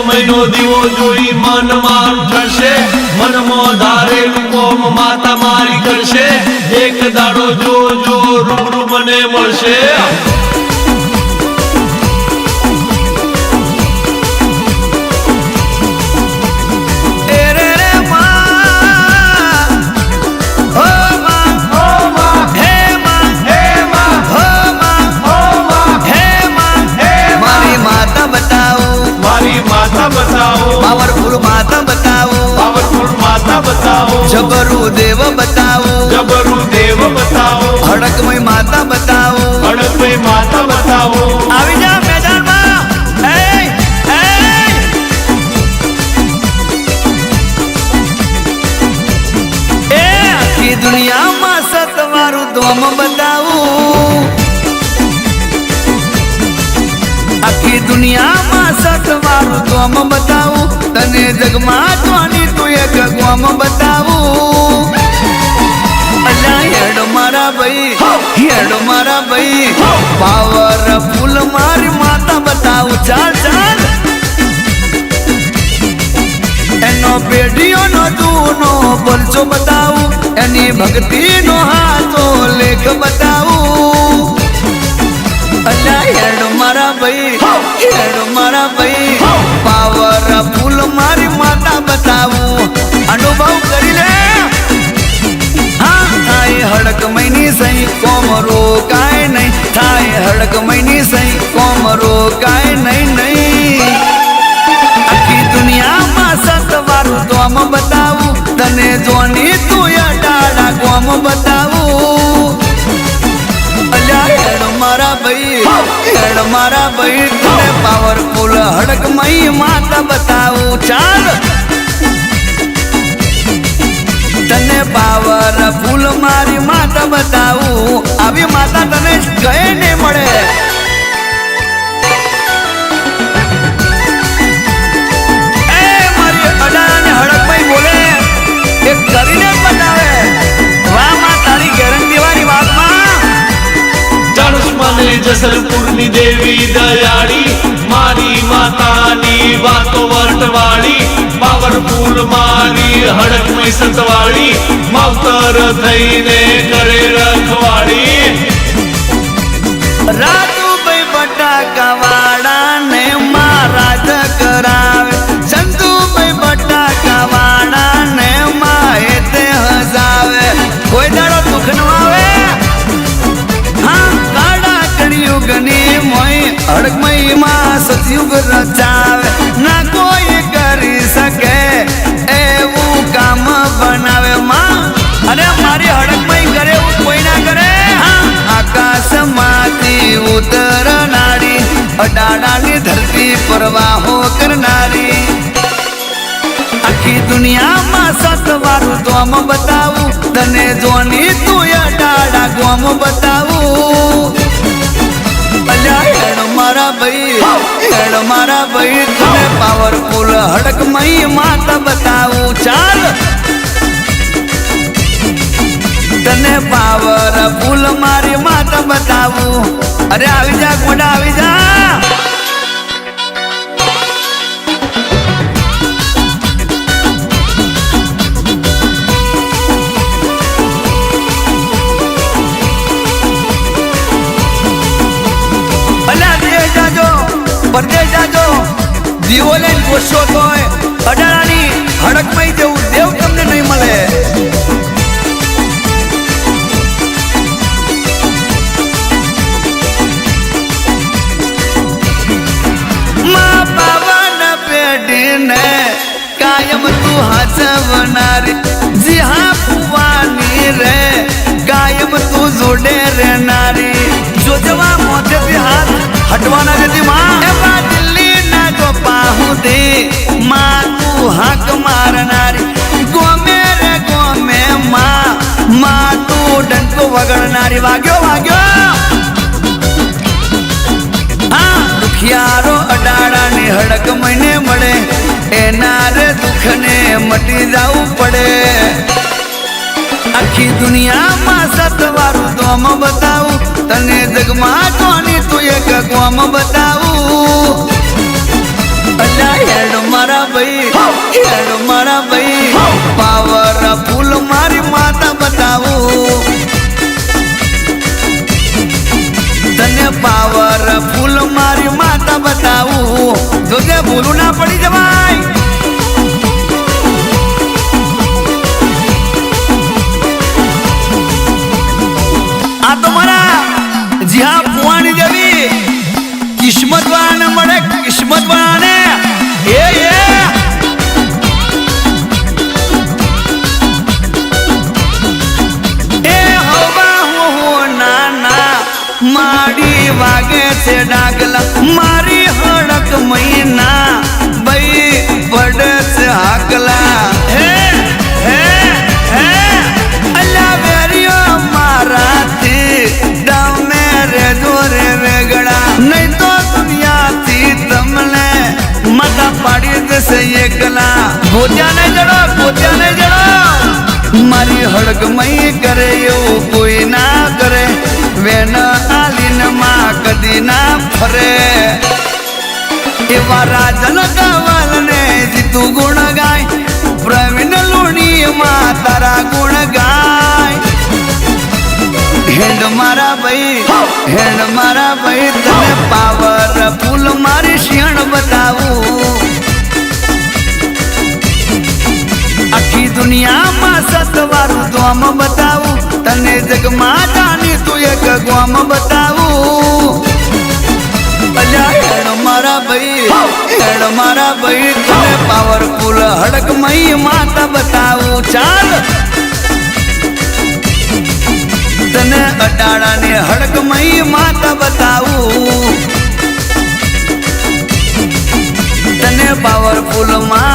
મહિનો દીવો જોઈ મન મારું ઠરશે મનમાં ધારેલું કોમ માતા મારી કરશે એક દાડો જો જો રૂબરૂ મને મળશે पावरफुल माता बताओ पावरफुल माता बताओ जबरू देव बताओ जबरू देव बताओ हड़कमय माता बताओ हड़कमय माता बताओ આવી જા મેદાનમાં એ આખી દુનિયામાં સતવારું ધોમ બતાવું આખી દુનિયામાં સતવારું ધોમ બતાવું તને જગમાં જોની તું એક ગોમ બતાવું અલા હેડ મારા ભાઈ પાવરફુલ મારી માતા બતાવું ચાલ ચાલ એનો પેઢીઓનો જૂનો પરચો બતાવું એની ભક્તિનો હાથો લેખ બતાવું અલા હેડ મારા ભાઈ પાવરફુલ મારી માતા બતાવું અનુભવ કરી લે હા થાય હડકમયની સહી કોમરો કાય નહીં થાય હડકમયની સહી કોમરો કાય નહીં આખી દુનિયામાં સતવારું ધોમ બતાવું તને જોની તું અડાડા ગોમ બતાવું હેડ મારા ભાઈ તને પાવરફુલ હડકમય માતા બતાવું ચાલ તને પાવરફુલ મારી માતા બતાવું આવી માતા તને ગયે ને મળે એ મારી અડાને હડકમય બોલે એ કરીને બતાવે વાહ માં તારી ગેરંટી વાળી વાતમાં જસલપુરની દેવી દયાળી મારી માતાની વાતો વર્ટવાળી પાવરફુલ મારી હડકમય સંતવાળી માવતર થઈને કરે રખવાળી રાજુભાઈ બટાકા વાળા ને મહારાજ કરાવે ચંદુભાઈ બટાકા વાળા ને માએ તે હજાવે કોઈ દાડો દુઃખ ન આવે યુગની મોય હડકમય માં સતયુગ રચાવે ના કોઈ કરી શકે એવું કામ બનાવે માં અને મારી હડકમય કરે એવું કોઈ ના કરે આકાશમાંથી ઉતરનારી અડાડાની ધરતી પરવાહો કરનારી આખી દુનિયામાં સતવારું ધોમ બતાવું તને જોની તું અડાડા ગોમ બતાવું હેડ મારા ભાઈ તને પાવરફુલ હડકમય માતા બતાવું ચાલ તને પાવરફુલ મારી માતા બતાવું અરે આવી જા ગોડા આવી જા પરદેશ જાજો દીવો લઈને ગોશો તોય અડાડાની હડકમય જેવું દેવ તમને નહીં મળે માં પાવન પેઢીને કાયમ તું હાચવનારી જી હા ફુવાની રે કાયમ તું જોડે રહેનારી જો જવા મોઢેથી હાથ હટવાના નથી માં દિલ્હી ના જો પાહુદે માં તું હાક મારનારી ગોમે રે ગોમે માં તું ડંકો વગડનારી વાગ્યો હડક મહિને મળે એના રે દુઃખને મટી જવું પડે આખી દુનિયામાં સતવારું તો આમ બતાવું તને જગમાં કોની તું એક ગોમ બતાવું અલ્યા હેડ મારા ભાઈ પાવર ફૂલ મારી માતા બતાવું તને પાવર ફૂલ મારી માતા બતાવું જોજે ભૂલું ના પડી જવાય આ તો મારા જ્યાં પુવાણી જેવી કિસ્મત વાળાને મળે કિસ્મત વાળાને માડી વાગે છે ડાગલા મારી હડક મહિના બઈ પડે છે હાકલા હે હે હે અલ્લા વેરિયો મારાથી તમે રેજો રે વેગડા નહીં તો દુનિયાથી તમને માથા પાડી દેશે એકલા ગોત્યા ને જડો મારી હડક મહી કરે એવું કોઈ ના કરે વેન આલીન માં કદી ના ફરે એવા રાજન કવલ ને જીતું ગુણ ગાય પ્રવીણ લુણી માં તારા ગુણ ગાય હેડ મારા ભાઈ તને પાવર ફૂલ મારી શિયણ બતાવું આખી દુનિયામાં સતવારું તો આમ બતાવું તને જગમાં જાની તું એક ગોમ બતાવું અલ્યા હેડ મારા ભાઈ તને પાવરફુલ હડક મહી માતા બતાવું ચાલ તને અડાળાની હડક મહી માતા બતાવું તને પાવરફુલ માં